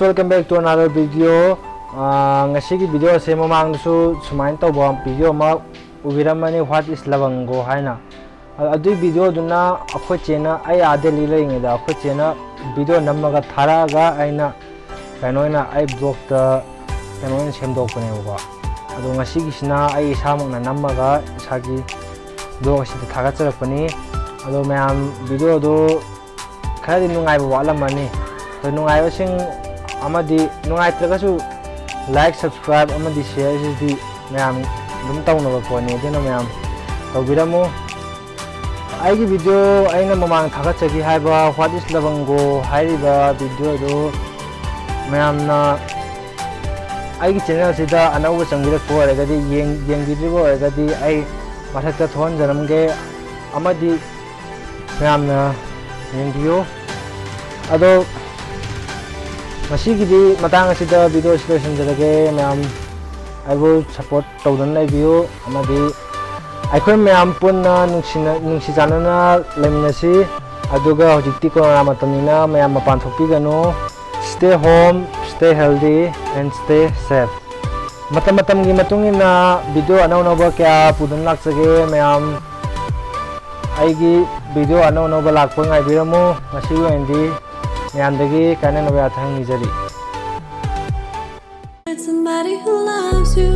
guys, welcome back to another video. Ngasi video se mamang su sumain to bo video ma ubiramani what is labango haina. Adu video duna akhoi chena ai adeli leinge da akhoi chena video namaga tharaga aina kanoina ai blog ta kanoina semdok pane ba. Adu ngasi gisna ai samang na namaga sagi blog si thaga charakpani. Adu mayam video do khadi nungai ba wala mani. तो नुंगाई बसिंग अमदी नुंगाई त्रगसु like subscribe अमदी share सिदी मैम दुम तौनब पोने देना मैम तौबिरमु आइगी वीडियो आइना ममांग थागचगी हाइबा व्हाट इज लवंगो हाइरिबा वीडियो दो मैम ना आइगी चैनल सिदा अनौब संगिरक ओरगदी येंगिद्रिबो ओरगदी आई मथक्ता थोन जनमगे अमदी मैम ना येंगियो अदो मसीगिदी मतंग असिदा वीडियो सिलेक्शन जरगे मैम आइबो सपोर्ट तौदन लाइबियो अमदी आइखोय मैम पुन्ना नुंसी जानना लेमिनसी अदुगा हजिक्ति कोरोना मतमनिना मैम मपान थोपिगनो stay home stay healthy and stay safe मतम मतमगी मतुंगिना वीडियो अनौनौबा क्या पुदन लाक्सगे मैम आइगी वीडियो अनौनौबा लाक्पो ngaibiramo ngasi वेंदी Somebody who loves you